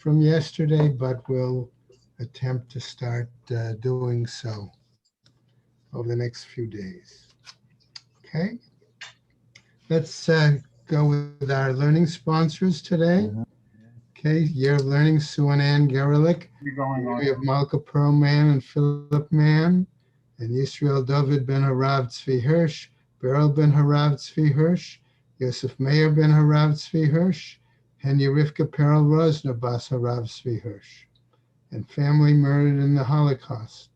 from yesterday, but we'll attempt to start doing so over the next few days. Okay, let's go with our learning sponsors today. Okay, Year of Learning, Sue and Ann Gerlich, memory of Malka Perlman and Philip Mann, and Yisrael David ben Harav Tzvi Hirsch, Beryl ben Harav Tzvi Hirsch, Yosef Meir ben Harav Tzvi Hirsch, Henry Rivka Perel Rosner Bas Harav Tzvi Hirsch, and family murdered in the Holocaust.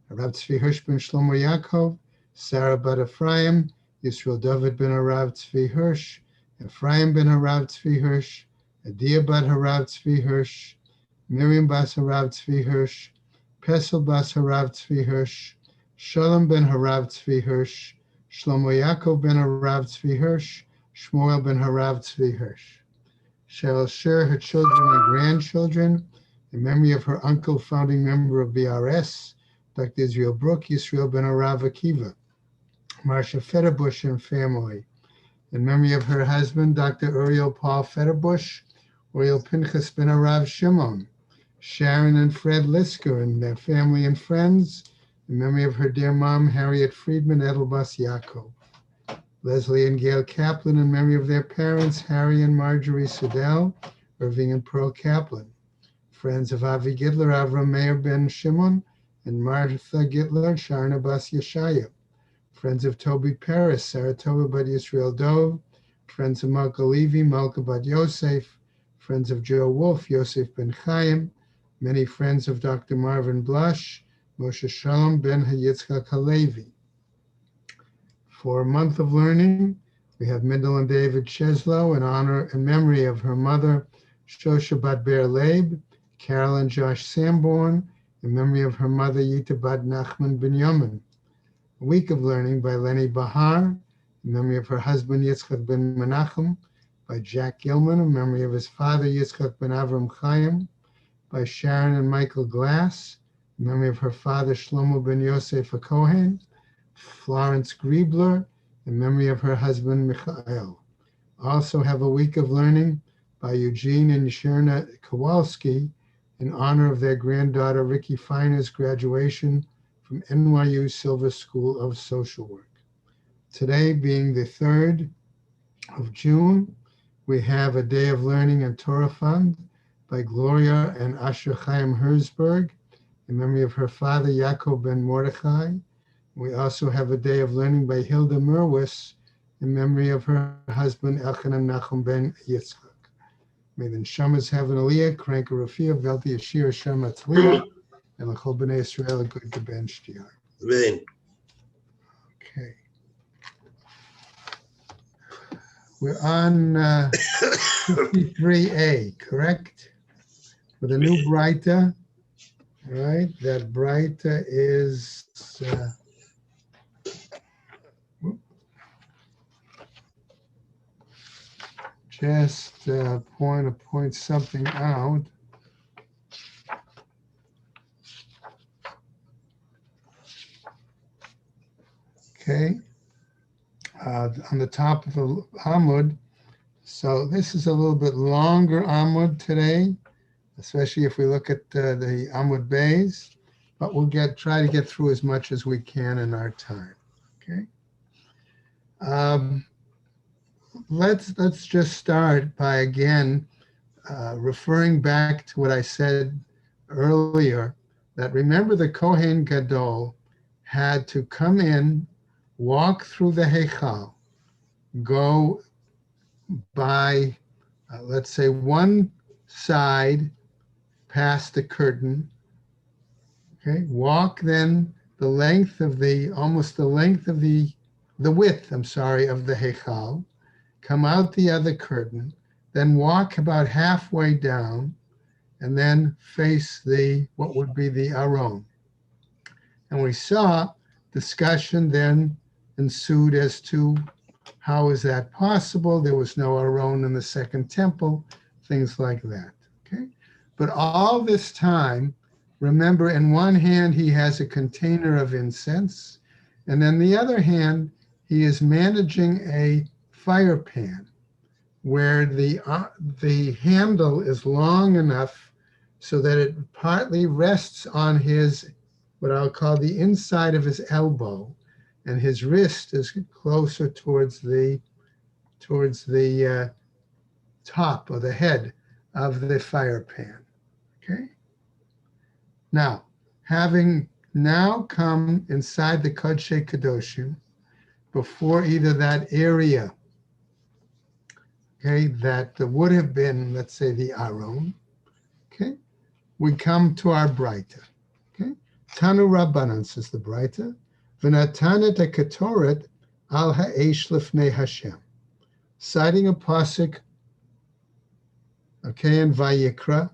Harav Tzvi Hirsch ben Shlomo Yaakov, Sarah bat Ephraim, Yisrael David ben Harav Tzvi Hirsch, Ephraim ben Harav Tzvi Hirsch, Adia bat Harav Tzvi Hirsch, Miriam bas Harav Tzvi Hirsch, Pesel bas Harav Tzvi Hirsch, Shalom ben Harav Tzvi Hirsch, Shlomo Yaakov ben Harav Tzvi Hirsch, Shmuel ben Harav Tzvi Hirsch. Shall share her children and grandchildren in memory of her uncle, founding member of BRS, Dr. Israel Brook, Yisrael ben Harav Akiva, Marsha Fetterbush and family, in memory of her husband, Dr. Uriel Paul Fetterbush, Uriel Pinchas ben Harav Shimon, Sharon and Fred Lisker and their family and friends, in memory of her dear mom, Harriet Friedman Edelbas Yaakov, Leslie and Gail Kaplan, in memory of their parents, Harry and Marjorie Sudell, Irving and Pearl Kaplan, friends of Avi Gidler, Avram Meir ben Shimon, and Martha Gitler, Sharna Bas Yeshaya, friends of Toby Paris, Saratoga bat Yisrael Dov, friends of Malka Levi, Malka bat Yosef, friends of Joe Wolf, Yosef ben Chaim, many friends of Dr. Marvin Blush, Moshe Shalom ben Yitzchak Halevi. For a month of learning, we have Mendel and David Cheslow in honor and memory of her mother, Shosha bat Ber Leib, Carol and Josh Sanborn, in memory of her mother, Yita bat Nachman Binyamin. A week of learning by Lenny Bahar, in memory of her husband, Yitzchak ben Menachem, by Jack Gilman, in memory of his father, Yitzchak ben Avram Chaim, by Sharon and Michael Glass, in memory of her father, Shlomo ben Yosef HaKohen, Florence Griebler, in memory of her husband, Michael. Also have a week of learning by Eugene and Sherna Kowalski in honor of their granddaughter, Ricky Finer's graduation from NYU Silver School of Social Work. Today, being the 3rd of June, we have a day of learning and Torah Fund by Gloria and Asher Chaim Herzberg in memory of her father, Yaakov ben Mordechai. We also have a day of learning by Hilda Merwis in memory of her husband, Elchanan Nachum ben Yitzchak. May the Neshamas have an Aliyah, Kranka Rafia, Velti Yashir, Shema Tzliah, and L'chol B'nai Yisrael, a good Ben Shtiyar. Okay. We're on 53A, correct? With a new Breita, right? That Breita is just point something out. Okay, on the top of the Amud. So this is a little bit longer Amud today, especially if we look at the Amud Bays, but we'll try to get through as much as we can in our time. Okay. Let's just start by again referring back to what I said earlier, that remember the Kohen Gadol had to come in, walk through the Heichal, go by, let's say, one side past the curtain, okay, walk then the length of the, almost the length of the width, of the Heichal, come out the other curtain, then walk about halfway down, and then face what would be the Aron. And we saw discussion then ensued as to how is that possible? There was no Aron in the second temple, things like that, okay? But all this time, remember, in one hand, he has a container of incense, and then the other hand, he is managing a fire pan, where the handle is long enough so that it partly rests on his, what I'll call the inside of his elbow, and his wrist is closer towards the top or the head of the fire pan. Okay. Now, having now come inside the Kodshe Kadoshim, before either that area, okay, that would have been, let's say, the Aron, okay, we come to our Braita, okay. Tanu Rabbanan, says the Braita, V'natanet HaKetoret al ha'esh lifnei Hashem, citing a pasuk, okay, in Vayikra,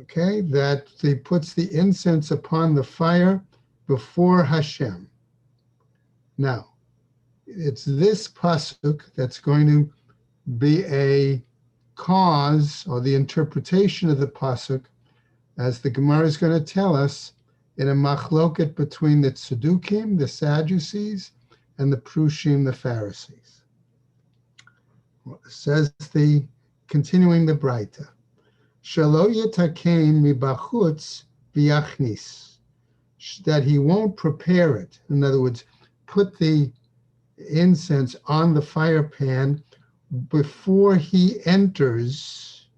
okay, that he puts the incense upon the fire before Hashem. Now, it's this pasuk that's going to be a cause, or the interpretation of the pasuk, as the Gemara is going to tell us, in a machloket between the Tzedukim, the Sadducees, and the Prushim, the Pharisees. Says continuing the Braita, Shelo yetakein mibachutz v'yachnis, that he won't prepare it. In other words, put the incense on the fire pan before he enters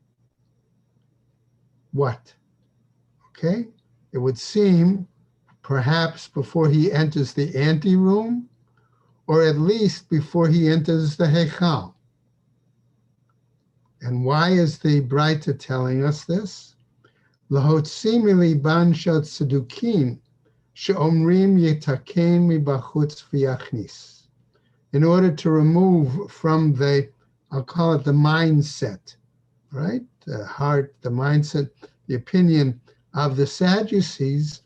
what? Okay? It would seem perhaps before he enters the anteroom, or at least before he enters the Heichal. And why is the Braita telling us this? Lahotzi miliban shel tzedukim she'omrim yetaken mibachutz v'yachnis. In order to remove from the, I'll call it the mindset, right? The heart, the mindset, the opinion of the Sadducees,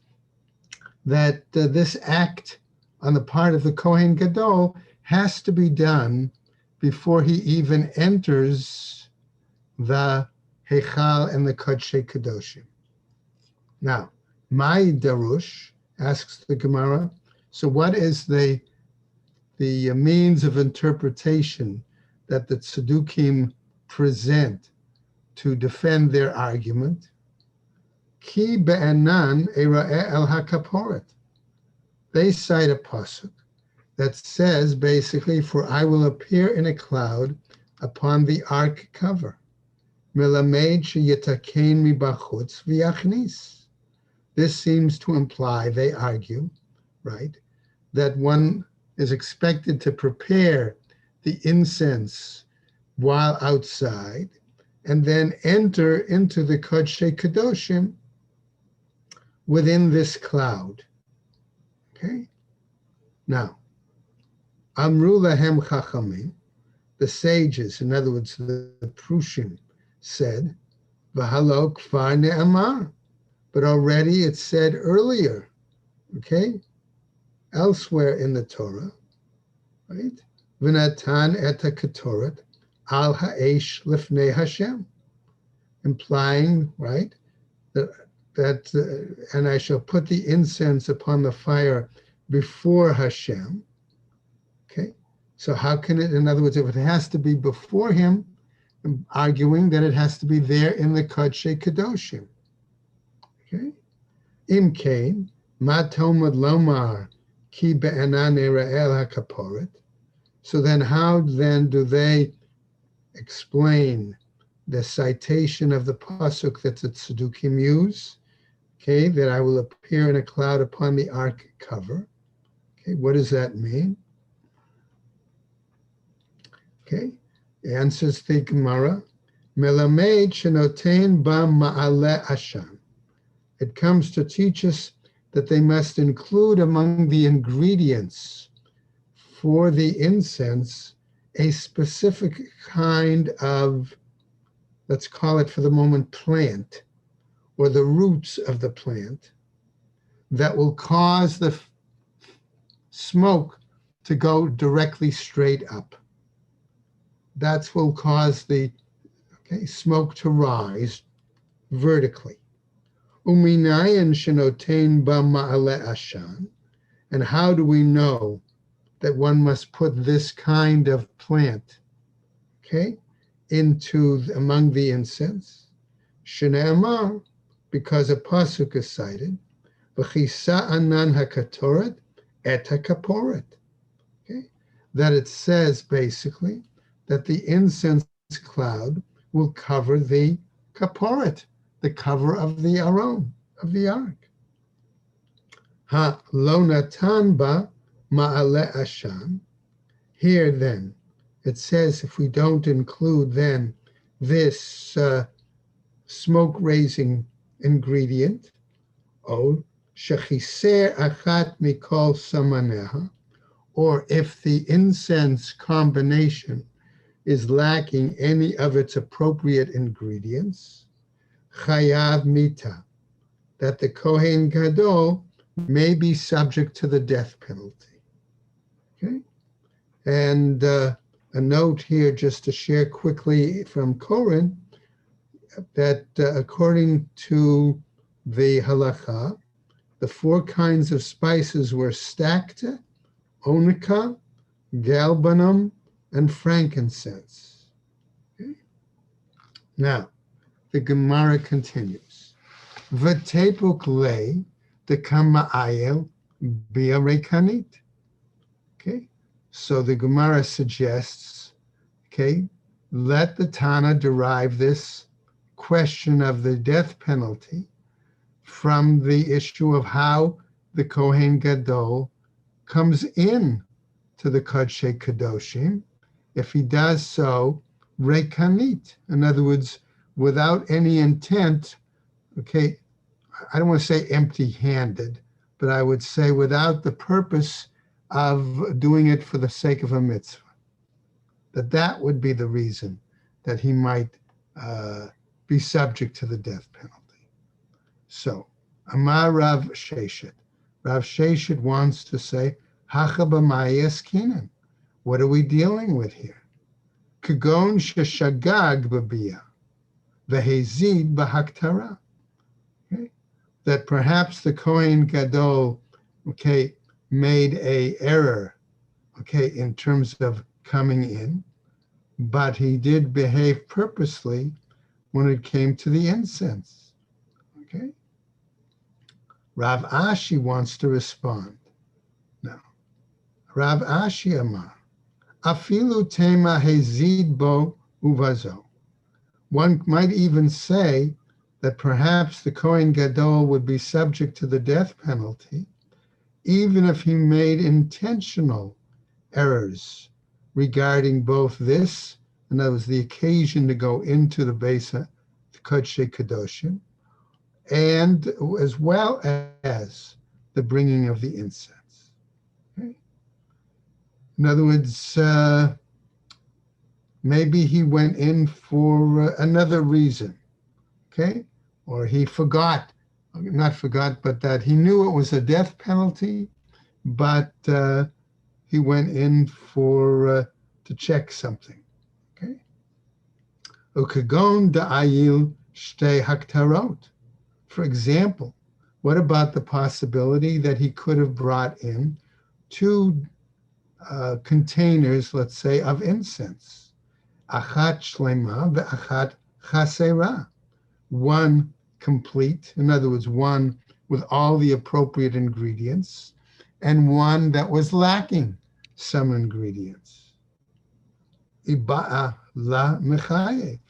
that this act on the part of the Kohen Gadol has to be done before he even enters the Heichal and the Kodshe Kadoshim. Now, my Darush asks the Gemara, so what is the means of interpretation that the Tzedukim present to defend their argument? Ki be'enan era'eh el hakaporet. They cite a pasuk that says basically, for I will appear in a cloud upon the ark cover. Melamed sheyetakein mibachutz v'yachnis. This seems to imply, they argue, right, that one is expected to prepare the incense while outside and then enter into the Kodshe Kadoshim within this cloud. Okay? Now, Amru lahem chachamim, the sages, in other words, the Prushim, said, V'halo kvar ne'amar, but already it's said earlier, okay, elsewhere in the Torah, right? V'natan et ha'ketoret al ha'esh lifnei Hashem, implying, right, that and I shall put the incense upon the fire before Hashem. Okay, so how can it, in other words, if it has to be before him, I'm arguing that it has to be there in the Kodshe Kadoshim. Okay, Im kain ma tomad lomar ki be'enan era'el hakaporet. So then how then do they explain the citation of the pasuk that the Tzedukim use? Okay, that I will appear in a cloud upon the ark cover. Okay, what does that mean? Okay, answers the Gemara, Melamed shenotein ba ma'ale ashan. It comes to teach us that they must include among the ingredients for the incense a specific kind of, let's call it for the moment, plant, or the roots of the plant, that will cause the smoke to go directly straight up. That will cause the smoke to rise vertically. Uminayan shenotein ba ma'ale ashan. And how do we know that one must put this kind of plant? Okay, among the incense. Shne'emar, because a pasuk is cited, v'chisa anan hakatoret et hakaporet. Okay, that it says basically that the incense cloud will cover the kaporet, the cover of the aron, of the ark. Ha lo natan ba ma'ale asham. Here then, it says if we don't include then this smoke-raising ingredient, o shechiser achat mikol samaneha, or if the incense combination is lacking any of its appropriate ingredients, chayav mita, that the Kohen Gadol may be subject to the death penalty. Okay? And a note here just to share quickly from Koren, that according to the halacha, the four kinds of spices were stacte, onika, galbanum, and frankincense. Okay? Now, the Gemara continues. V'tepuk le de kama'ayel biarekanit. Okay, so the Gemara suggests, okay, let the Tana derive this question of the death penalty from the issue of how the Kohen Gadol comes in to the Kodshe Kadoshim, if he does so rekanit, in other words, without any intent, okay, I don't want to say empty-handed, but I would say without the purpose of doing it for the sake of a mitzvah, that would be the reason that he might be subject to the death penalty. So, Amar Rav Sheshet. Rav Sheshet wants to say, Hacha b'mayas kinan. What are we dealing with here? Kagon sheshagag b'biyah, v'hezid b'haktara. Okay? That perhaps the Kohen Gadol, okay, made a error, okay, in terms of coming in, but he did behave purposely when it came to the incense. Okay? Rav Ashi wants to respond. Now, Rav Ashi Amar, Afilu tema hezid bo uvazo. One might even say that perhaps the Kohen Gadol would be subject to the death penalty, even if he made intentional errors regarding both this, and that was the occasion to go into the Beis Kodshe Kadoshim, and as well as the bringing of the incense. Okay? In other words, maybe he went in for another reason, okay? Or he not forgot, but that he knew it was a death penalty, but he went in for to check something, okay? Ukagon da'ayil shtei haktarot. For example, what about the possibility that he could have brought in two containers, let's say, of incense? Achat shlema ve'achat chasera. One complete, in other words, one with all the appropriate ingredients, and one that was lacking some ingredients. Iba'a la mechayev.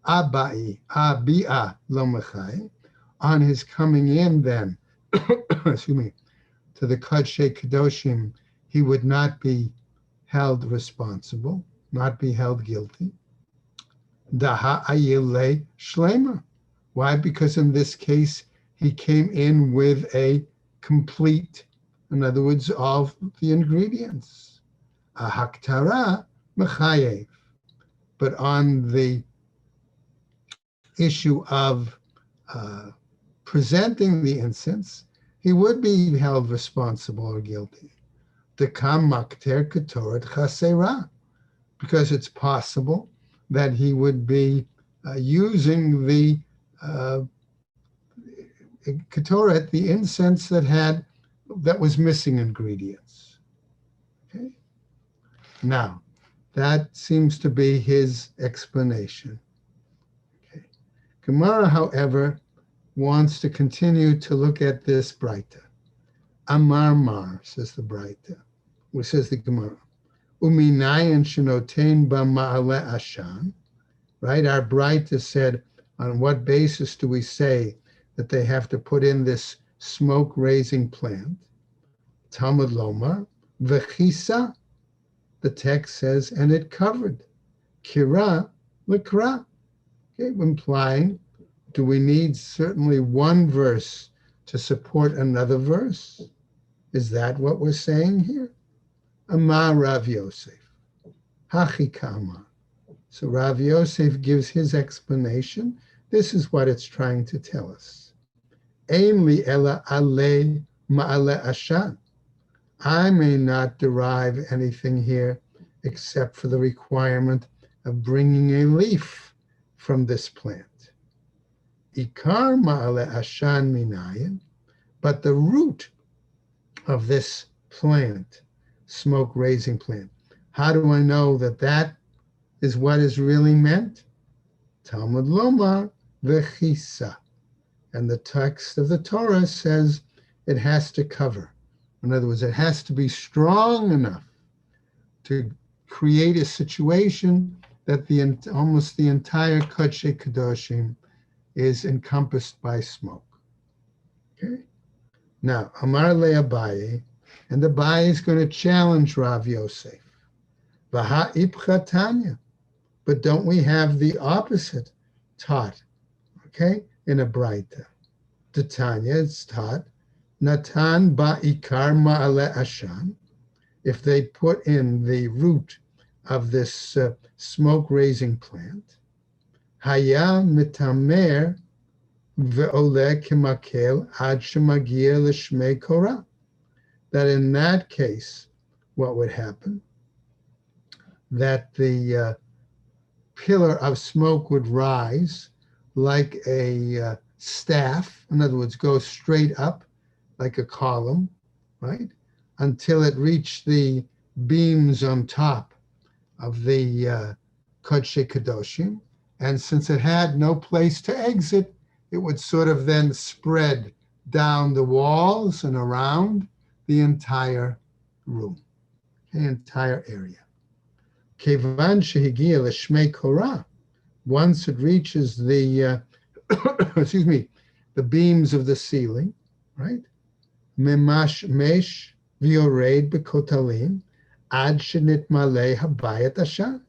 Abi'a lo mechayev. On his coming in then, excuse me, to the Kodshe Kadoshim, he would not be held responsible, not be held guilty. Daha ayile shlema. Why? Because in this case, he came in with a complete, in other words, all the ingredients. A haktara mechayev. But on the issue of presenting the incense, he would be held responsible or guilty. Dekam makter ketoret chasera. Because it's possible that he would be using the ketoret, the incense that was missing ingredients. Okay. Now, That seems to be his explanation. Okay. Gemara, however, wants to continue to look at this Braita. Amar Mar, says the Braita, which says the Gemara. Uminayan shenotein ba ma'ale ashan. Right? Our Braita said, on what basis do we say that they have to put in this smoke-raising plant? Talmud Lomar, v'chisa. The text says, and it covered. Kira l'kra. Okay, implying, do we need certainly one verse to support another verse? Is that what we're saying here? Amar Rav Yosef. Hachi kama. So Rav Yosef gives his explanation. This is what it's trying to tell us. Ein li ela ale ma'ale ashan. I may not derive anything here except for the requirement of bringing a leaf from this plant. Ikar ma'ale ashan minayin, but the root of this plant, smoke-raising plant, how do I know that that is what is really meant? Talmud Lomar v'chisa. And the text of the Torah says it has to cover. In other words, it has to be strong enough to create a situation that almost the entire Kodesh Kadoshim is encompassed by smoke. Okay? Now, Amar le Abaye, and Abaye is going to challenge Rav Yosef. Vaha ipcha Tanya. But don't we have the opposite taught, okay, in a Braita? The Tanya, it's taught, Natan ba'ikar ma'ale ashan. If they put in the root of this smoke-raising plant, haya mitamer ve'ole kemakel ad shemagia l'shmei korah. That in that case, what would happen? That the pillar of smoke would rise like a staff, in other words, go straight up like a column, right? Until it reached the beams on top of the Kodesh Kadoshim. And since it had no place to exit, it would sort of then spread down the walls and around the entire room, the entire area. Kevan shehigia l'shmei korah, once it reaches the, excuse me, the beams of the ceiling, right? Memash mesh v'yored b'kotalim ad shenit malei habayat ashan.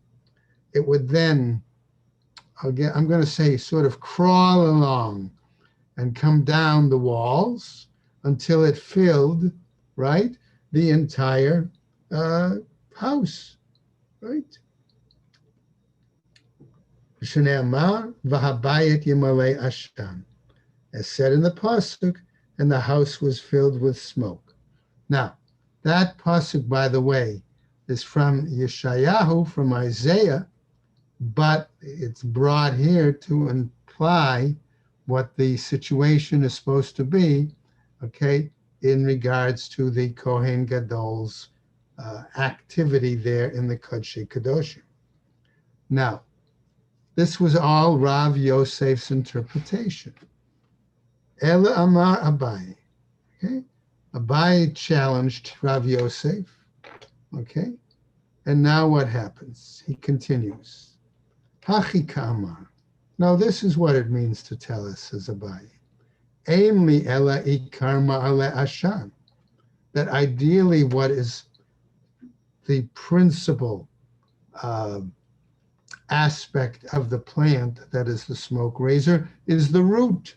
It would then, I'm going to say, sort of crawl along and come down the walls until it filled, right, the entire house, right? Shneamar v'habayit yimalei ashan, as said in the pasuk, and the house was filled with smoke. Now, that pasuk, by the way, is from Yeshayahu, from Isaiah, but it's brought here to imply what the situation is supposed to be, okay, in regards to the Kohen Gadol's activity there in the Kodesh Kadoshim. Now, this was all Rav Yosef's interpretation. Ela Amar Abaye. Okay? Abaye challenged Rav Yosef. Okay? And now what happens? He continues. Hachi Kamar. Now this is what it means to tell us, says Abaye. Ein li ela ikar ma'ale ashan. That ideally what is the principal aspect of the plant, that is the smoke raiser, is the root.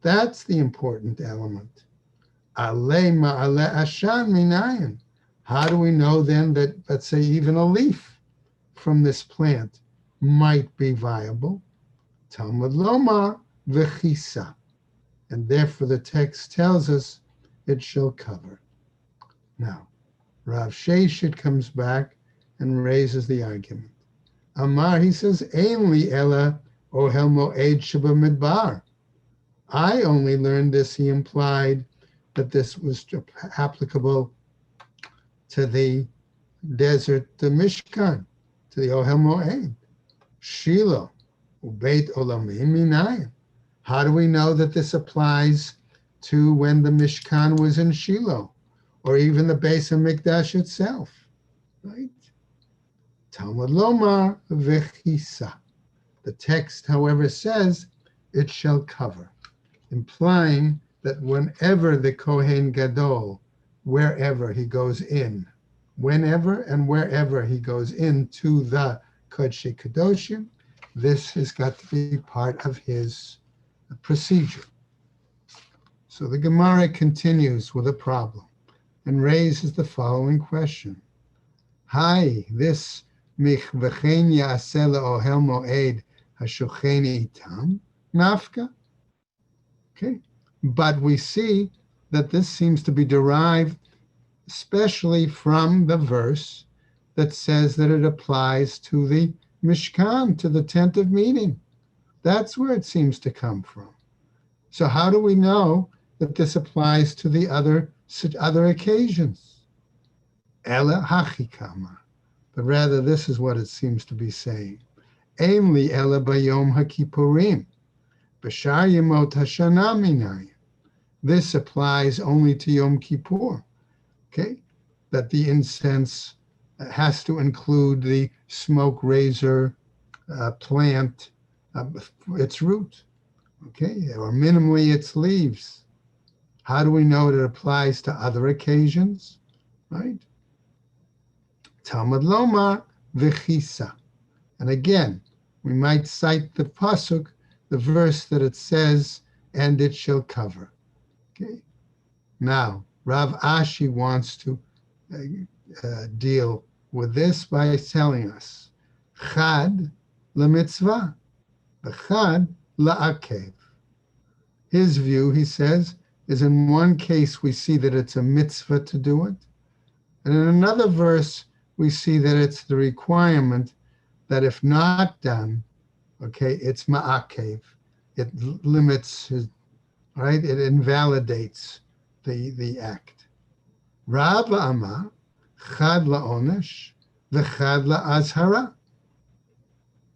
That's the important element. Ale ma'ale ashan minayin. How do we know then that, let's say, even a leaf from this plant might be viable? Talmud Lomar v'chisa. And therefore the text tells us it shall cover. Now, Rav Sheshit comes back and raises the argument. Amar, he says, Ein li ela ohel mo'ed sheba midbar. I only learned this, he implied, that this was applicable to the desert, the Mishkan, to the Ohel Moed. Shiloh, Ubeit Olamim Minayim. How do we know that this applies to when the Mishkan was in Shiloh, or even the Beis HaMikdash itself? Right? Talmud Lomar V'chisa. The text, however, says it shall cover, implying that whenever the Kohen Gadol, wherever he goes in, whenever and wherever he goes into the Kodesh Kadoshim, this has got to be part of his procedure. So the Gemara continues with a problem and raises the following question. Hi, this mich v'chein ya'aseh le'ohel moed hashocheni itam nafka. Okay, but we see that this seems to be derived especially from the verse that says that it applies to the Mishkan, to the tent of meeting. That's where it seems to come from. So how do we know that this applies to the other occasions? Ela hachikama. But rather, this is what it seems to be saying. Ein li ela bayom hakippurim, b'shar yemot hashana minayim. This applies only to Yom Kippur. Okay, that the incense has to include the smoke razor plant, its root, okay, or minimally its leaves. How do we know it applies to other occasions? Right? Talmud Lomar V'chisa. And again, we might cite the pasuk, the verse that it says, and it shall cover. Okay. Now, Rav Ashi wants to deal with this by telling us, Chad lemitzvah, v'chad la'akev. His view, he says, is in one case we see that it's a mitzvah to do it, and in another verse we see that it's the requirement that if not done, okay, it's ma'akev. It limits his, right? It invalidates the act. Rav Amar, chad la'onesh, v'chad la'azhara.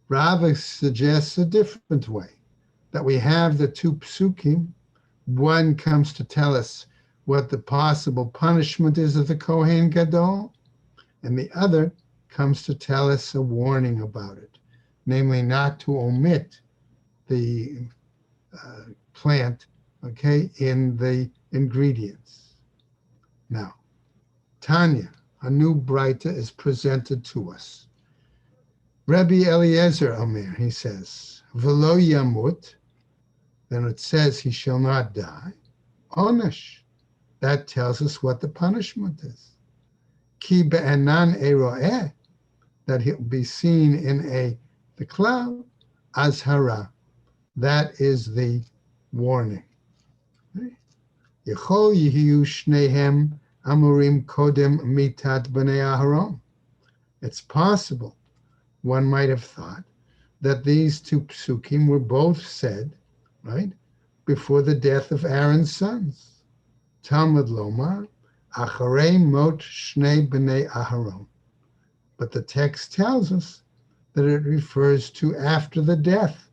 Rav suggests a different way, that we have the two psukim. One comes to tell us what the possible punishment is of the Kohen Gadol, and the other comes to tell us a warning about it, namely not to omit the plant, okay, in the ingredients. Now, Tanya, a new Braita is presented to us. Rabbi Eliezer Omer, he says, V'lo yamut, then it says he shall not die. Onesh, that tells us what the punishment is. Ki be'enan ero'eh, that he'll be seen in the cloud. Azhara, that is the warning. Yechol yihiyu shnehem amurim kodem mitat b'nei Aharon. It's possible, one might have thought, that these two psukim were both said, right, before the death of Aaron's sons. Talmud Lomar, acharei mot shnei b'nei Aharon. But the text tells us that it refers to after the death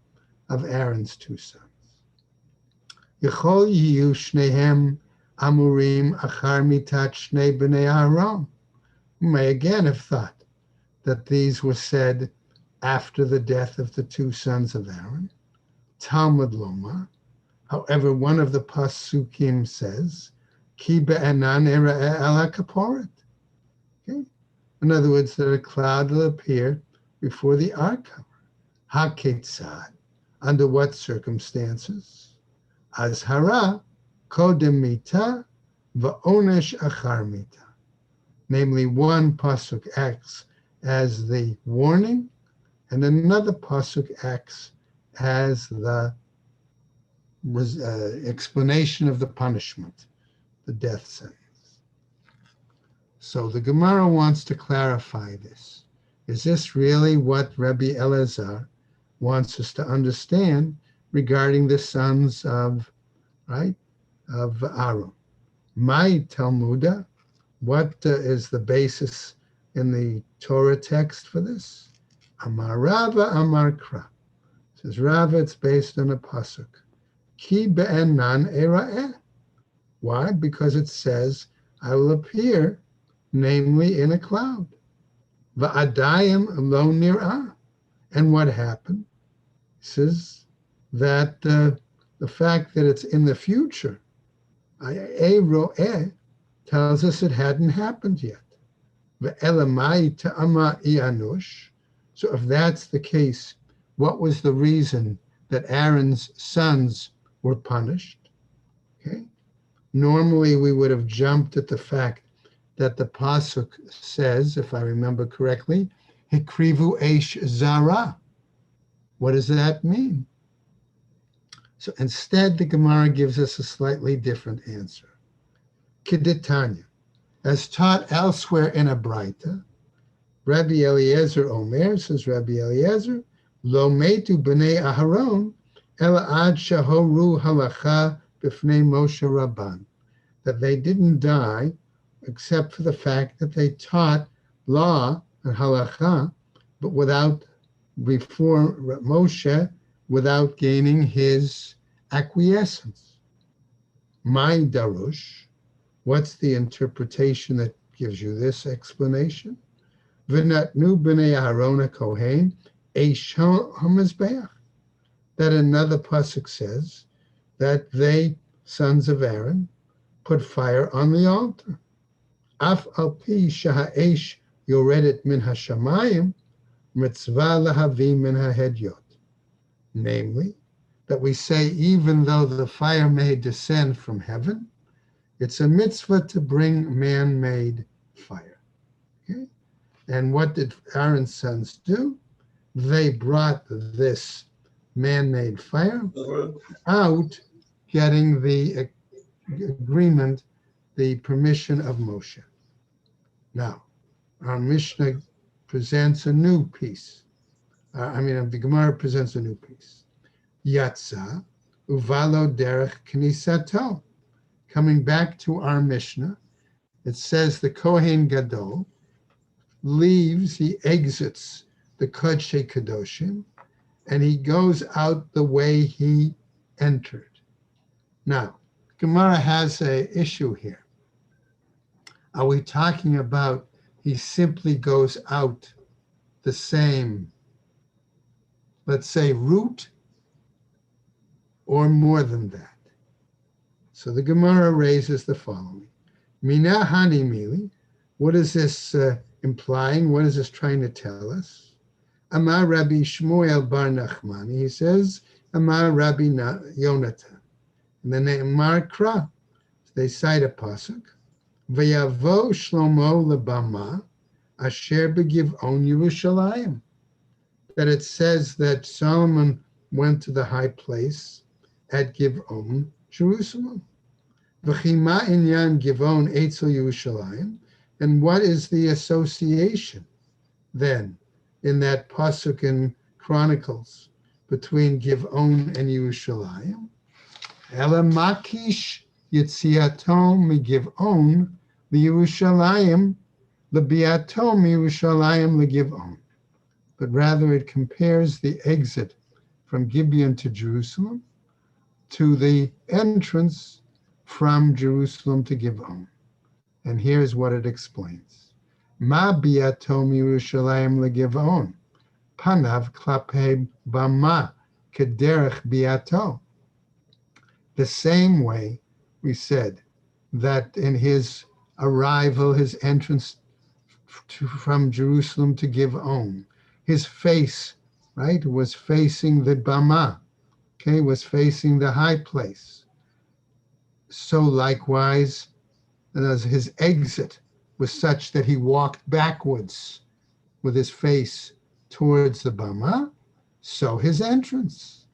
of Aaron's two sons. Yechol yiyu shnehem amurim achar mitat shnei b'nei Aharon. You may again have thought that these were said after the death of the two sons of Aaron. Talmud Lomar. However, one of the pasukim says, Ki be'enan era'eh el hakaporet. Okay? In other words, that a cloud will appear before the ark cover. Haketzad. Under what circumstances? Azhara kodem mita va'onesh achar mita. Namely, one pasuk acts as the warning, and another pasuk acts as the explanation of the punishment, the death sentence. So the Gemara wants to clarify this. Is this really what Rabbi Elazar wants us to understand regarding the sons of Aaron? My Talmuda, what is the basis in the Torah text for this? Amar Rava, Amar Kra. Says Rava, it's based on a pasuk. Ki be'enan era'eh. Why? Because it says, I will appear, namely in a cloud. Va'adayim lo nir'ah. And what happened? He says that the fact that it's in the future, ro'eh, tells us it hadn't happened yet. Ve'elamai ta'ama ianush. So if that's the case, what was the reason that Aaron's sons were punished? Okay. Normally we would have jumped at the fact that the pasuk says, if I remember correctly, Hikrivu Eish Zara. What does that mean? So instead, the Gemara gives us a slightly different answer. Keditanya, as taught elsewhere in a Braita, Rabbi Eliezer Omer, says Rabbi Eliezer, Lo metu b'nei Aharon, ela ad shahoru halacha b'fnei Moshe Rabban, that they didn't die except for the fact that they taught law and halacha, but before Moshe, without gaining his acquiescence. My darush, what's the interpretation that gives you this explanation? V'natnu b'nei Aharon kohen eish hamizbeach. That another pasuk says that they, sons of Aaron, put fire on the altar. Af al pi shaha'esh yoredet min hashamayim, mitzvah lahavi min hahedyot. Namely, that we say even though the fire may descend from heaven, it's a mitzvah to bring man-made fire. Okay? And what did Aaron's sons do? They brought this man-made fire out, getting the agreement, the permission of Moshe. Now, our Mishnah presents a new piece. The Gemara presents a new piece. Yatsa uvalo derech knisato. Coming back to our Mishnah, it says the Kohen Gadol leaves, he exits the Kodesh Kadoshim, and he goes out the way he entered. Now, Gemara has an issue here. Are we talking about he simply goes out the same, let's say, route, or more than that? So the Gemara raises the following. Mina hani mili, what is this implying? What is this trying to tell us? Amar Rabbi Shmuel bar Nachmani, he says, Amar Rabbi Yonatan. And then they Amar Kra, they cite a pasuk. Vayavo Shlomo lebama asher begivon Yerushalayim. That it says that Solomon went to the high place at Givon, Jerusalem. V'chima inyan Givon etzel Yerushalayim. And what is the association then in that pasuk in Chronicles between Givon and Yerushalayim? Ela makish yitziato migivon lYerushalayim lebiato mYerushalayim leGivon. But rather it compares the exit from Gibeon to Jerusalem to the entrance from Jerusalem to Givon. And here's what it explains. Ma biato mYerushalayim leGivon, panav klape bama kederech biato. The same way we said that in his arrival, his entrance from Jerusalem to Givon, his face, right, was facing the bama, okay, was facing the high place. So likewise, as his exit was such that he walked backwards with his face towards the bama, so his entrance.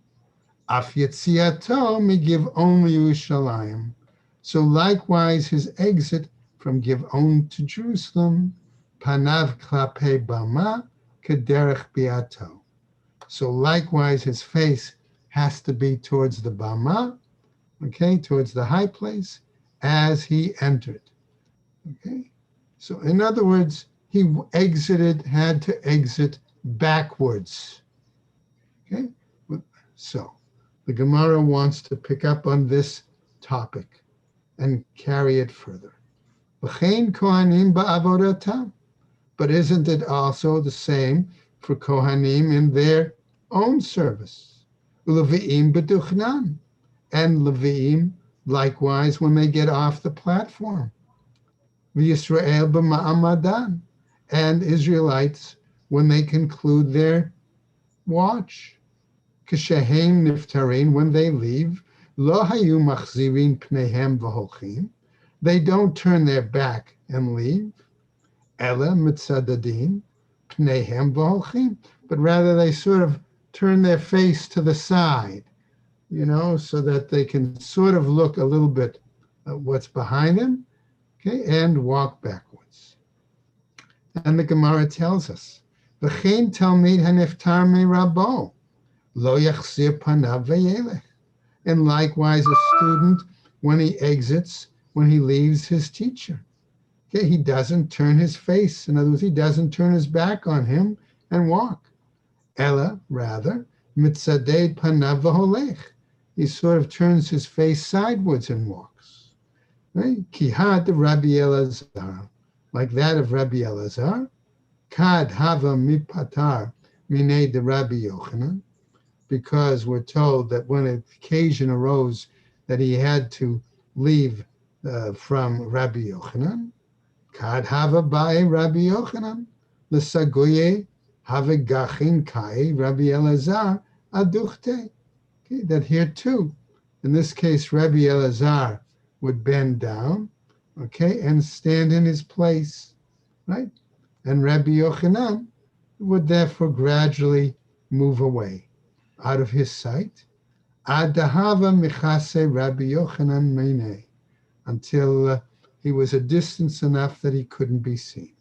Af yetziato migivon Yerushalayim. So likewise his exit from Givon to Jerusalem, panav klape bama kederech biato. So likewise his face has to be towards the bama, okay, towards the high place, as he entered. Okay, so in other words, he had to exit backwards. Okay, so the Gemara wants to pick up on this topic and carry it further. V'chein kohanim ba'avodatam. But isn't it also the same for Kohanim in their own service? Levi'im b'duchnan. And Levi'im, likewise, when they get off the platform. V'Yisrael b'ma'amadan. And Israelites, when they conclude their watch. K'shehem niftarin, when they leave. Lo hayu machzirin pneihem v'holchim. They don't turn their back and leave. Ela mitzadadin pneihem v'holchim. But rather they sort of turn their face to the side, so that they can sort of look a little bit at what's behind them, okay, and walk backwards. And the Gemara tells us, V'chein talmid haniftar me'rabo, lo yachzir panav v'yelech. And likewise, a student, when he exits, when he leaves his teacher, okay, he doesn't turn his face. In other words, he doesn't turn his back on him and walk. Ella, rather, mitzaded panav v'holech. He sort of turns his face sideways and walks. Right? Kihad Rabbi Elazar, like that of Rabbi Elazar. Kad hava mipatar minei de Rabbi Yochanan, because we're told that when an occasion arose that he had to leave from Rabbi Yochanan, Kad hava bae Rabbi Yochanan, l'sagoye have gachin kai Rabbi Elazar aduchte. Okay, that here too, in this case, Rabbi Elazar would bend down, okay, and stand in his place, right? And Rabbi Yochanan would therefore gradually move away out of his sight. Ad dahava michase Rabbi Yochanan meinei, until he was a distance enough that he couldn't be seen.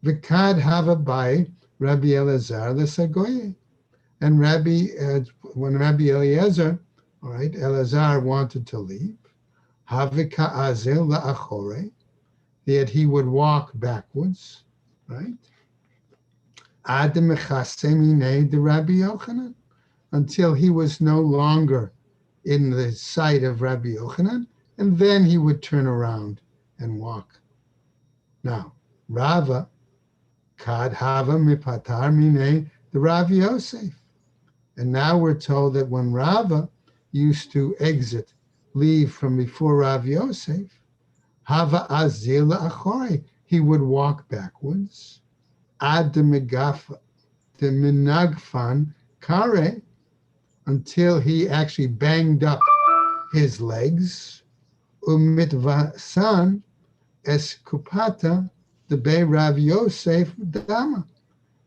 V'kad hava bai Rabbi Elazar l'sagoye. And when Rabbi Eliezer, all right, Elazar wanted to leave, havika azel la'achore, that he would walk backwards, right? Ad mechase minei de Rabbi Yochanan, until he was no longer in the sight of Rabbi Yochanan, and then he would turn around and walk. Now, Rava, kad hava mipatar minei de Rabbi Yosef. And now we're told that when Rava used to leave from before Rav Yosef, hava azil achore, he would walk backwards, ad de minagfan kare, until he actually banged up his legs, umitvasan eskupata de be Rav Yosef dama.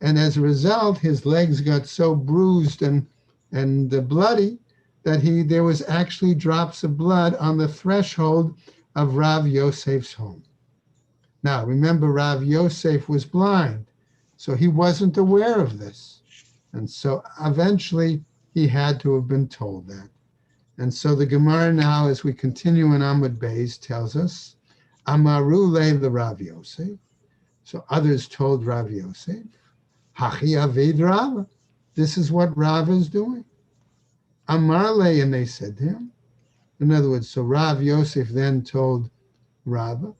And as a result, his legs got so bruised and bloody that there was actually drops of blood on the threshold of Rav Yosef's home. Now, remember, Rav Yosef was blind, so he wasn't aware of this. And so eventually he had to have been told that. And so the Gemara now, as we continue in Amud Beis, tells us, Amaru le the Rav Yosef. So others told Rav Yosef, Hachi avid Rava. This is what Rava is doing. Amarle, and they said to him. In other words, so Rav Yosef then told Rava,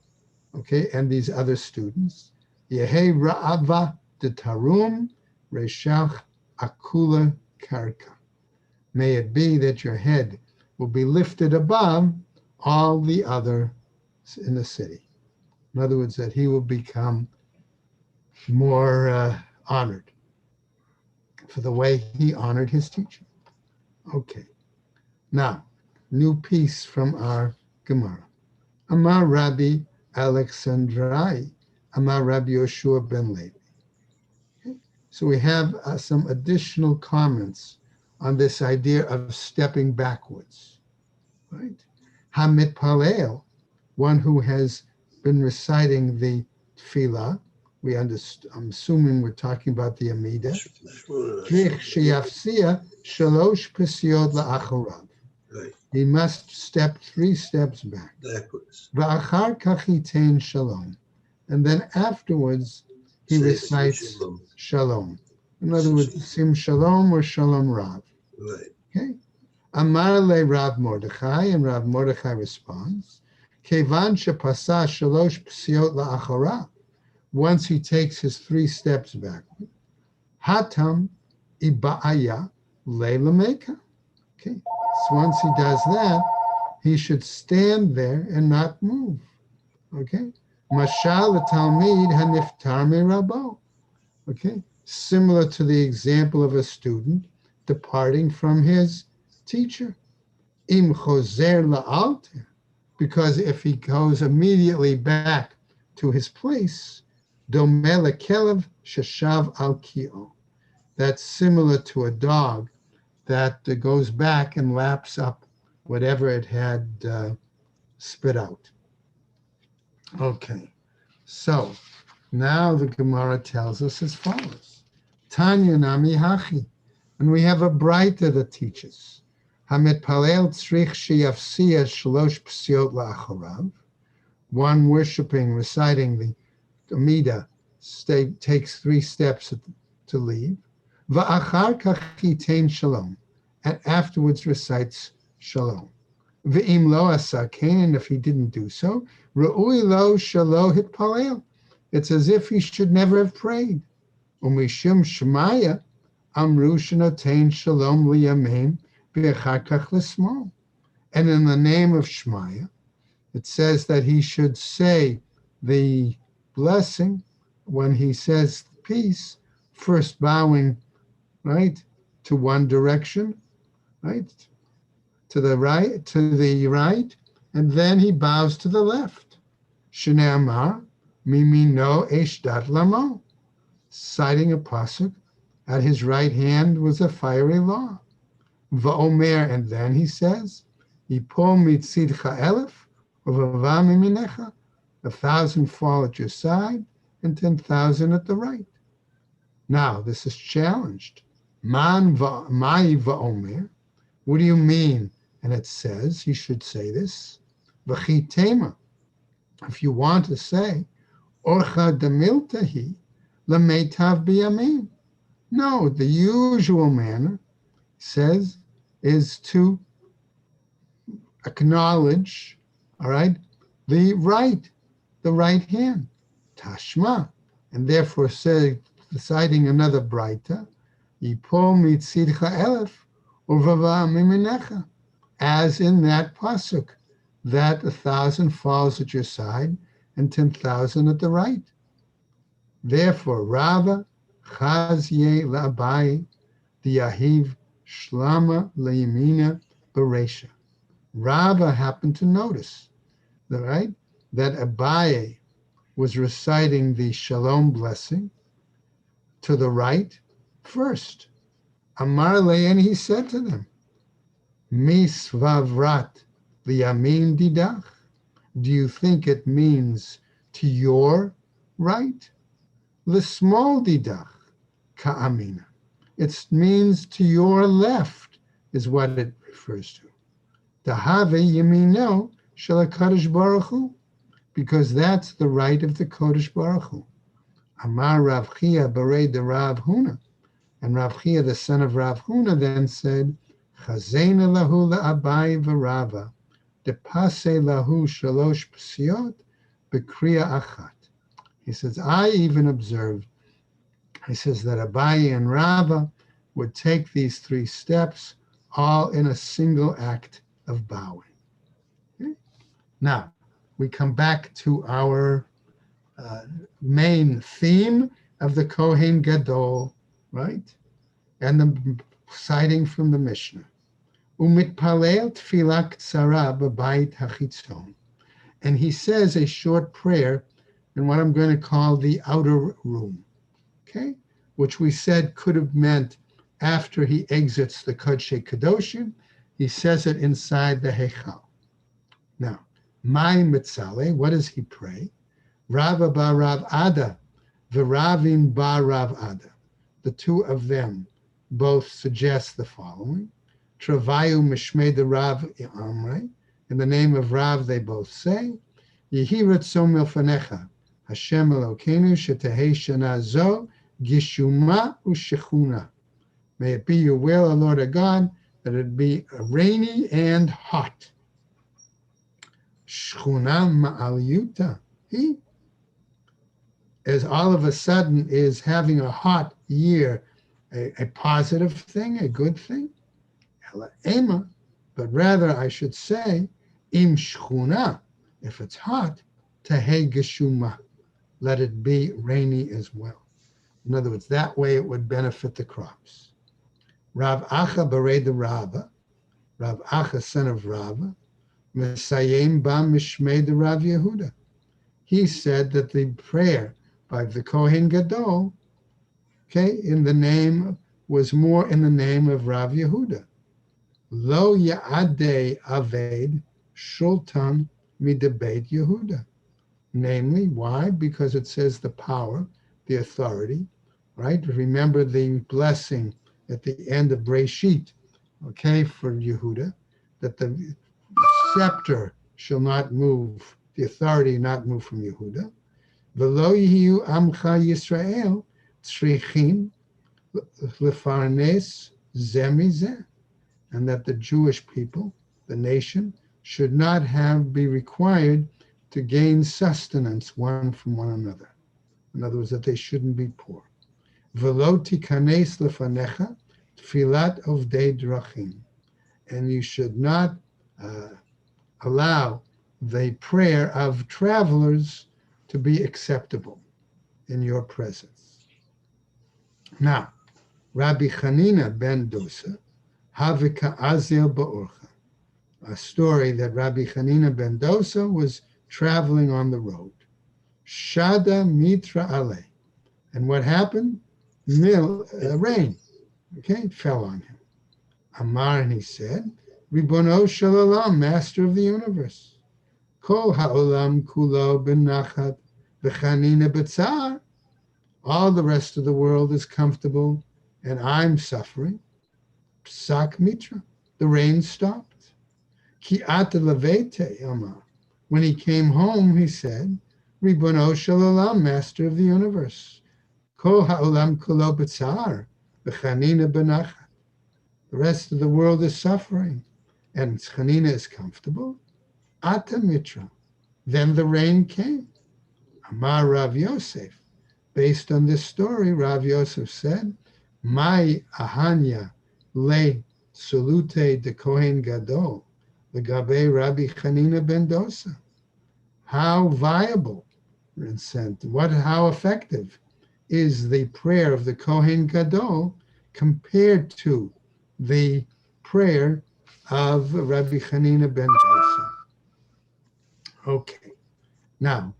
okay, and these other students, Yehe Ra'ava de Tarum Reshach Akula Karka. May it be that your head will be lifted above all the other in the city. In other words, that he will become more honored for the way he honored his teacher. Okay. Now, new piece from our Gemara. Amar Rabbi Alexandrai, Amar Rabbi Yoshua ben Levi. Okay. So we have some additional comments on this idea of stepping backwards, right? Hamit Palel, one who has been reciting the tefillah. I'm assuming we're talking about the Amida. He must step 3 steps backwards. And then afterwards, he recites shalom. In other words, Sim Shalom or Shalom Rav. Right. Okay. Amar le Rav Mordechai, and Rav Mordechai responds, Kevan shepasa shalosh psiot la'achara. Once he takes his 3 steps backward, Hatam iba'aya le'lameka. Okay. So once he does that, he should stand there and not move. Okay. Mashal talmid haniftar merabo. Okay. Similar to the example of a student departing from his teacher. Im choser la'alter. Because if he goes immediately back to his place, domele kelev sheshav al kio. That's similar to a dog that goes back and laps up whatever it had spit out. Okay, so now the Gemara tells us as follows. Tanya nami hachi. And we have a Braita that teaches. Hamit palel tzrich sheyafsiya shlosh psiot la'acharav. One worshiping, reciting the Amida, takes 3 steps to leave. Va'achar kach yitain shalom. And afterwards recites shalom. Ve'im lo asakein, and if he didn't do so, re'ui lo shalo hitpalel. It's as if he should never have prayed. Umishum shemaya amru shenotein shalom liyamein ve'achar kach l'smol. And in the name of Shemaya, it says that he should say the blessing when he says peace, first bowing, right, to one direction, right, to the right, and then he bows to the left. Shnei amar, mimi no eshdat lamo, citing a pasuk, at his right hand was a fiery law. Va'omer, and then he says, Yipol mitzidcha elef, uvava miminecha, 1,000 fall at your side and 10,000 at the right. Now, this is challenged. Mai va'omer, what do you mean? And it says, he should say this, v'chitema, if you want to say, orcha demiltahi, lameitav biyamin. No, the usual manner, says, is to acknowledge, all right, the right hand, tashma, and therefore say, citing another Braita, yipol mitzidcha elef, uvava miminecha, as in that pasuk, that 1,000 falls at your side and 10,000 at the right. Therefore, Rava chazye la'abai diyahiv shlama le'yamina beresha. Rava happened to notice that Abaye was reciting the shalom blessing to the right first. Amar le, and he said to them, Misvavrat liyamin didach. Do you think it means to your right? L'small didach ka'amina. It means to your left is what it refers to. Dahave yamino shel HaKadosh Baruch Hu, because that's the right of the Kodesh Baruch Hu. Amar Rav Chia barei de Rav Huna, and Rav Chia, the son of Rav Huna, then said, Chazena lahu la'abai v'rava, depase lahu shalosh psiot b'kriya achat. He says, I even observed, he says that Abaye and Rava would take these 3 steps all in a single act of bowing. Okay? Now, we come back to our main theme of the Kohen Gadol, right? And the citing from the Mishnah. Umitpalel tefillah ktsara b'bayit hachitzon. And he says a short prayer in what I'm going to call the outer room, okay? Which we said could have meant after he exits the Kodesh Kadoshim, he says it inside the Heichal. Now, my mitzale, what does he pray? Rava bar Rav Ada, v'Ravin bar Rav Ada. The 2 of them both suggest the following. Travayu mishmei de Rav Amrei. In the name of Rav, they both say, Yehi ratzon milfanecha, Hashem Elokeinu shetehei shana zo Gishuma u'shechuna. May it be your will, O Lord our God, that it be rainy and hot. Shchuna ma'aliyuta. He, as all of a sudden is having a hot year, a positive thing, a good thing? Ela ema, but rather I should say, im shchuna, if it's hot, tehei geshuma, let it be rainy as well. In other words, that way it would benefit the crops. Rav Acha Barei the Rava, Rav Acha, son of Rava, Mesayim ba mishmei the Rav Yehuda. He said that the prayer by the Kohen Gadol, in the name, was more in the name of Rav Yehuda. Lo ya'adei aved shultan midabeit Yehuda. Namely, why? Because it says the power, the authority, right? Remember the blessing at the end of Breshit, for Yehuda, that the scepter shall not move, the authority not move from Yehuda. V'lo yihiu amcha Yisrael tzrichim lefarnes zeh mizeh, and that the Jewish people, the nation, should not be required to gain sustenance one from one another. In other words, that they shouldn't be poor. V'lo tikanes lefanecha tfilat ovdei drachim, and you should not allow the prayer of travelers to be acceptable in your presence. Now, Rabbi Chanina ben Dosa, Havika Azil Ba'orcha, a story that Rabbi Chanina ben Dosa was traveling on the road. Shada Mitra Ale. And what happened? Rain, fell on him. Amar, and he said, Ribono shel olam, master of the universe. Kol ha'olam kulo b'nachat v'chanina b'tzar. All the rest of the world is comfortable, and I'm suffering. Psak mitra, the rain stopped. Ki ata levete, Amar. When he came home, he said, Ribono shel olam, master of the universe. Kol ha'olam kulo b'tzar v'chanina b'nachat. The rest of the world is suffering, and Chanina is comfortable. Ata mitra. Then the rain came. Amar Rav Yosef. Based on this story, Rav Yosef said, Mai ahanya le solute de Kohen Gadol, the Gabe Rabbi Chanina ben Dosa. How viable, how effective is the prayer of the Kohen Gadol compared to the prayer of Rabbi Chanina ben Dosa? Okay, now,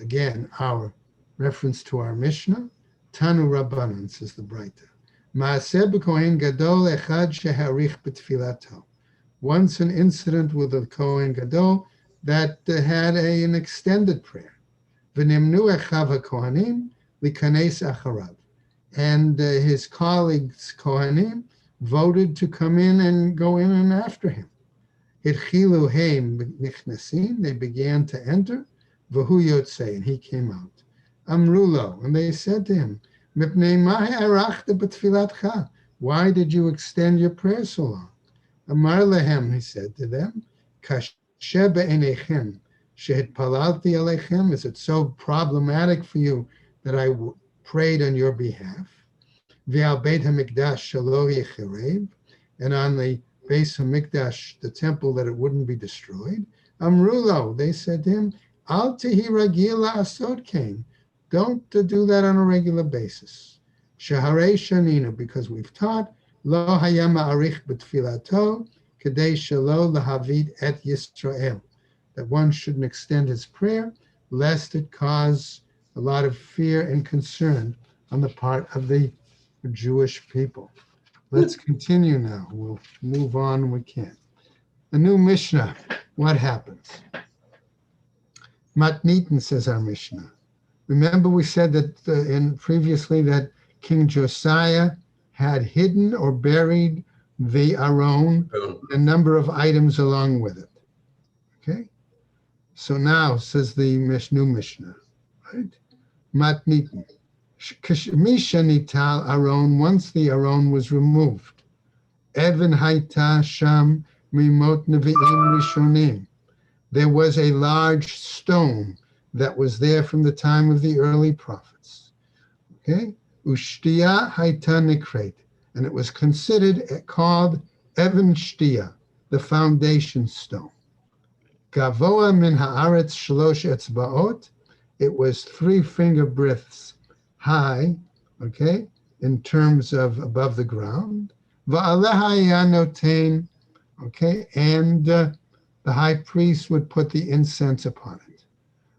again, our reference to our Mishnah, Tanu Rabbanan, says the Braita. Maaseh b'Kohen Gadol echad sheharich b'tfilato. Once an incident with a Kohen Gadol that had an extended prayer. V'nimnu echav ha'kohanim likanes acharav. And his colleagues, Kohanim, voted to come in and go in and after him. Hitchilu heim nichnasin, they began to enter. V'hu yotzei, and he came out. Amrulo, and they said to him, Mipnei ma ha'arachta b'tfilatcha. Why did you extend your prayer so long? Amar lehem, he said to them, Kashe be'enechem shehitpalalti alechem. Is it so problematic for you that I prayed on your behalf? V'al beit hamikdash shelo yechirev, and on the Beis Hamikdash, the temple, that it wouldn't be destroyed. Amrulo, they said to him, Al tehi ragil la'asod kain. Don't do that on a regular basis. Shaharei shanina, because we've taught, lo hayam ma'arich b'tfilato, kedei shelo lahavit et Yisrael, that one shouldn't extend his prayer, lest it cause a lot of fear and concern on the part of the Jewish people. Let's continue now. We'll move on when we can. The new Mishnah, what happens? Matnitin, says our Mishnah. Remember we said that previously that King Josiah had hidden or buried the Aron, a number of items along with it. Okay? So now, says the new Mishnah, right? Matnitin. Misha nital aron, once the aron was removed. Even haita sham mimot nevi'im rishonim. There was a large stone that was there from the time of the early prophets. Okay? Ushtia haita nikret. And it was called Even Shtia, the foundation stone. Gavoa min haaretz shlosh etzbaot. It was 3 finger breadths high, okay, in terms of above the ground. Va'aleha yanotain, okay, and the high priest would put the incense upon it.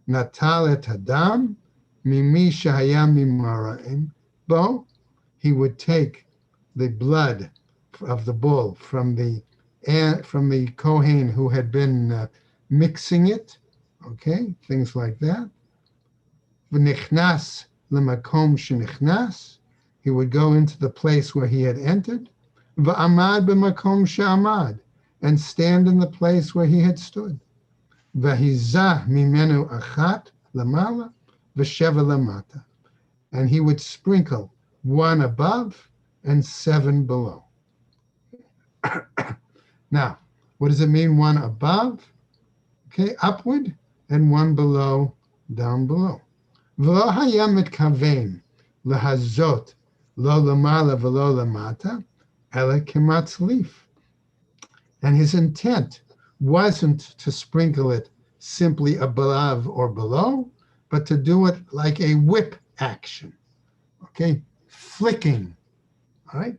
Natal et hadam mimi shahaya mimaraim bo. He would take the blood of the bull from the Kohen who had been mixing it, okay, things like that. V'nichnas l'makom shenichnas. He would go into the place where he had entered. V'amad b'makom she'amad, and stand in the place where he had stood. V'hizah mimenu achat lamala v'sheva lamata, and he would sprinkle 1 above and 7 below. Now, what does it mean, 1 above? Okay, upward, and 1 below, down below. V'lo haya mitkaven lahazot lo lamala v'lo lamata ela kematzlif. And his intent wasn't to sprinkle it simply above or below, but to do it like a whip action, okay, flicking, all right,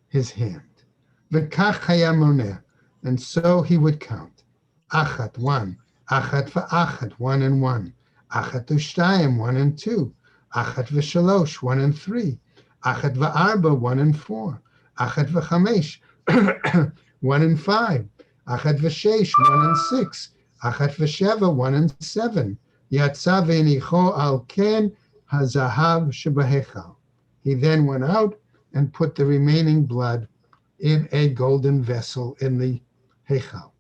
his hand. V'kach hayamoneh, and so he would count. Achat, 1. Achat v'achat, 1 and 1. Achat v'shtayim, 1 and 2. Achat v'shalosh, 1 and 3. Achat v'arba, 1 and 4. Achat v'chamesh, 1 and 5. Achat v'sheish, 1 and 6. Achat v'sheva, 1 and 7. Yatsa v'enicho al ken hazahav shebahechal. He then went out and put the remaining blood in a golden vessel in the Hechal.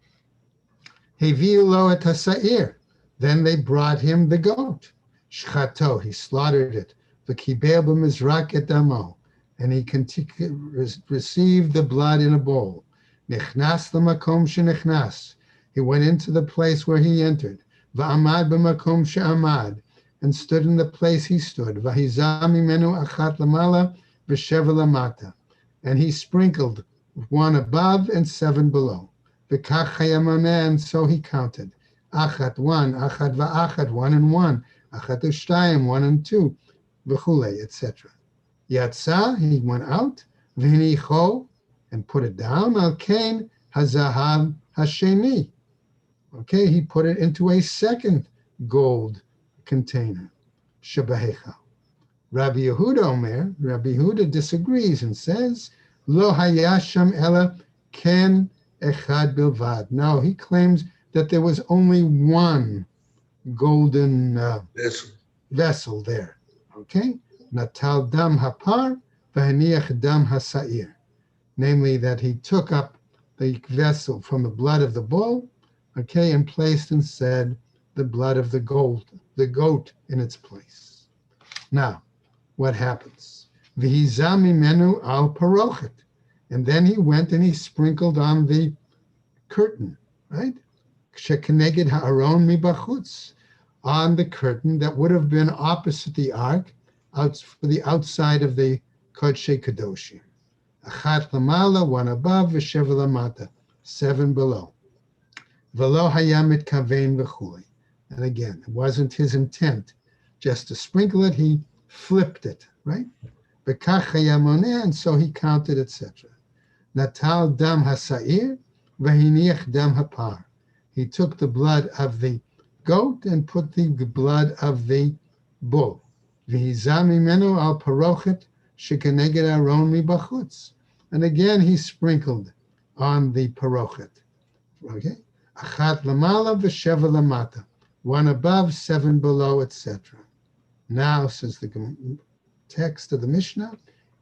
Heviu lo et hasair. Then they brought him the goat. Shchato, he slaughtered it. V'kibel b'mizrak et damo. And he received the blood in a bowl. Nichnas l'makom shenichnas. He went into the place where he entered. V'amad b'makom she'amad. And stood in the place he stood. V'hizah mimenu achat lamala v'sheva lamata. And he sprinkled 1 above and 7 below. V'kach hayamoneh, and so he counted. Achat, 1, achat va'achat, 1 and 1. Achat u'shtayim, 1 and 2. V'chulei, etc. Yatsa, he went out. V'hinicho, and put it down. Al kain hazahav hasheni. Okay, he put it into a second gold container. Shebahechal. Rabbi Yehuda Omer, Rabbi Yehuda disagrees and says, Lo hayasham ela ken echad bilvad. No, he claims that there was only 1 golden vessel there. Okay? Natal dam hapar v'haniach dam hasair. Namely, that he took up the vessel from the blood of the bull, okay, and placed instead the blood of the goat in its place. Now, what happens? V'hizami menu al parochet. And then he went and he sprinkled on the curtain, right? Shekeneged ha'aron mibachutz, on the curtain that would have been opposite the ark, for the outside of the Kodshei Kadoshim. Achat lamala, 1 above, v'sheva lamata, 7 below. V'lo hayamit kavein v'chuli. And again, it wasn't his intent just to sprinkle it, he flipped it, right? V'kach hayamoneh, and so he counted, etc. Natal dam hasair, v'hiniach dam hapar. He took the blood of the goat and put the blood of the bull. V'hizam mimenu al parochet shekeneged aron mibachutz. And again, he sprinkled on the parochet. Okay? Achat lamala v'sheva lamata. 1 above, 7 below, etc. Now, says the text of the Mishnah,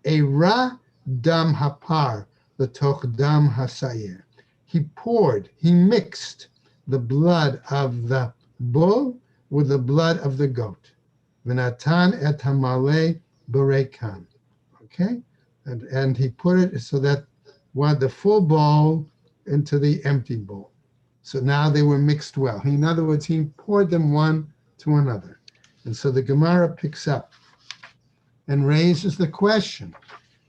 Eira dam hapar l'toch dam hasair. He mixed the blood of the bull with the blood of the goat. V'natan et hamale Berekan. Okay? And he put it so that the full bowl into the empty bowl. So now they were mixed well. In other words, he poured them one to another. And so the Gemara picks up and raises the question,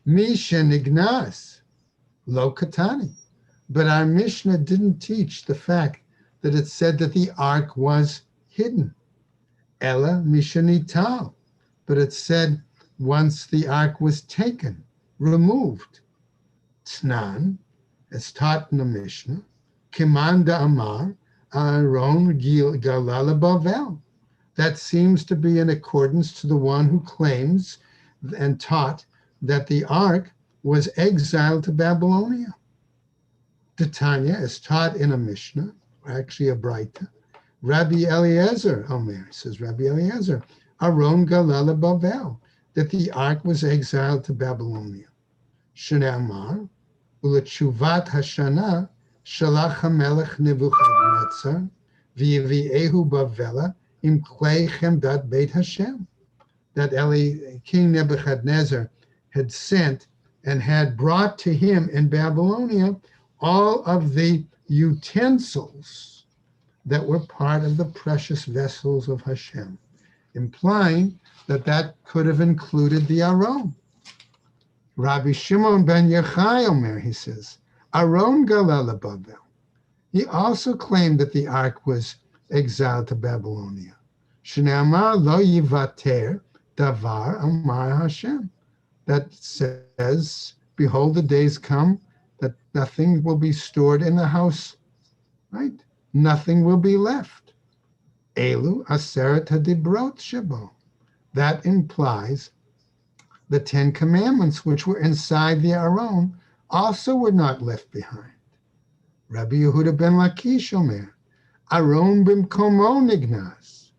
Misha Nignas, Lo Katani. But our Mishnah didn't teach the fact that it said that the ark was hidden. Ella Mishanital. But it said once the ark was taken, removed. Tnan, as taught in the Mishnah, Kimanda Amar, Aaron Galala Bavel. That seems to be in accordance to the one who claims and taught that the ark was exiled to Babylonia. Titania is taught in a Mishnah, or actually a Braita. Rabbi Eliezer Omer, says Rabbi Eliezer, Aaron Galala Bavel, that the ark was exiled to Babylonia. Shene Amar, Ulechuvat Hashana, Shalach HaMelech Nebuchadnezzar, V'yiviehu Bavela, Im Klei Chemdat Beit Hashem. That King Nebuchadnezzar had sent and had brought to him in Babylonia all of the utensils that were part of the precious vessels of Hashem, implying that that could have included the Aron. Rabbi Shimon ben Yochai Omer, he says, Aron Galala Bavel. He also claimed that the ark was exiled to Babylonia. Shneamar lo yivater davar amar Hashem. That says, behold, the days come that nothing will be stored in the house, right? Nothing will be left. Elu aseret hadibrot shebo. That implies the 10 Commandments, which were inside the Aron, also were not left behind. Rabbi Yehuda ben Lakish Omer, Aron bimkomo nignas.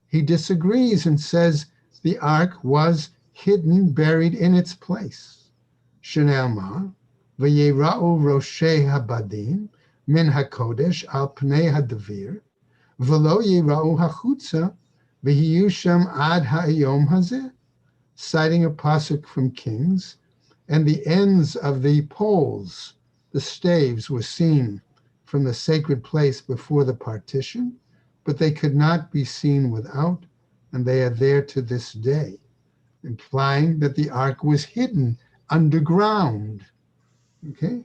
He disagrees and says the ark was hidden, buried in its place. Shenelmar, v'yera'u roshei habadim min hakodesh al pnei hadavir, v'lo yera'u hachutza v'hiyusham ad ha'yom hazeh. Citing a pasuk from Kings, and the ends of the poles, the staves, were seen from the sacred place before the partition, but they could not be seen without, and they are there to this day, implying that the ark was hidden underground. Okay?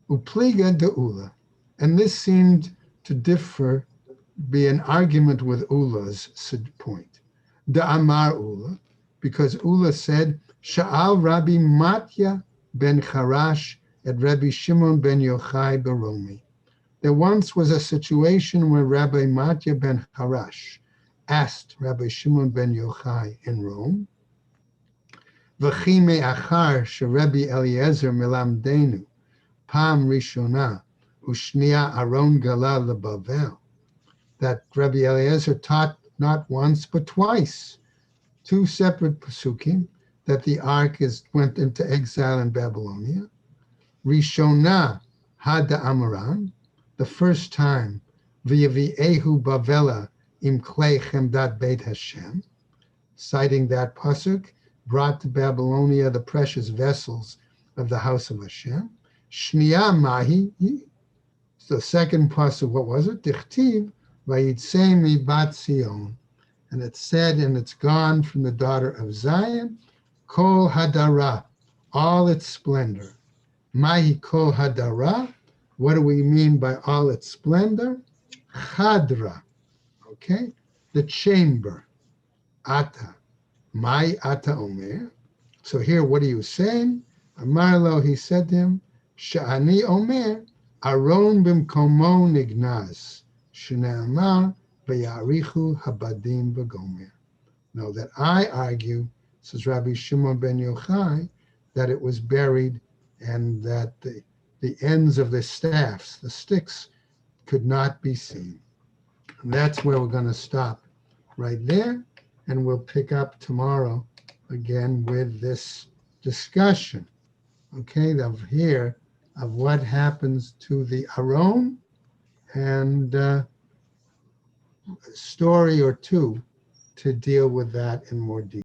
Upliga de Ula. And this seemed to be an argument with Ula's point. De Amar Ula, because Ula said, Sha'al Rabbi Matya ben Charash at Rabbi Shimon ben Yochai Baromi. There once was a situation where Rabbi Matya ben Charash asked Rabbi Shimon ben Yochai in Rome, V'chi me'achar she'Rebbe Eliezer melamdenu pam rishona u'shnia Aron gala leBavel, that Rabbi Eliezer taught not once but twice, 2 separate pasukim, that the ark went into exile in Babylonia. Rishona hada Amaran, the first time, v'yaviehu bavela im klei chemdat beit Hashem, citing that pasuk, brought to Babylonia the precious vessels of the house of Hashem. Shnia mahi, the second pasuk, what was it? Dichtiv vayitzei mi bat Zion. And it's said, and it's gone from the daughter of Zion, Kol Hadara, all its splendor. Mahi Kol Hadara, what do we mean by all its splendor? Chadra, okay? The chamber. Ata. Mai Ata Omer. So here, what are you saying? Amarlo, he said to him, Sha'ani Omer, Aron bimkomo nignaz, Shneamar, V'yarichu habadim v'gomer. Now that I argue, says Rabbi Shimon ben Yochai, that it was buried and that the ends of the staffs, the sticks, could not be seen. And that's where we're going to stop right there, and we'll pick up tomorrow again with this discussion, okay, of what happens to the Aron, and a story or two to deal with that in more detail.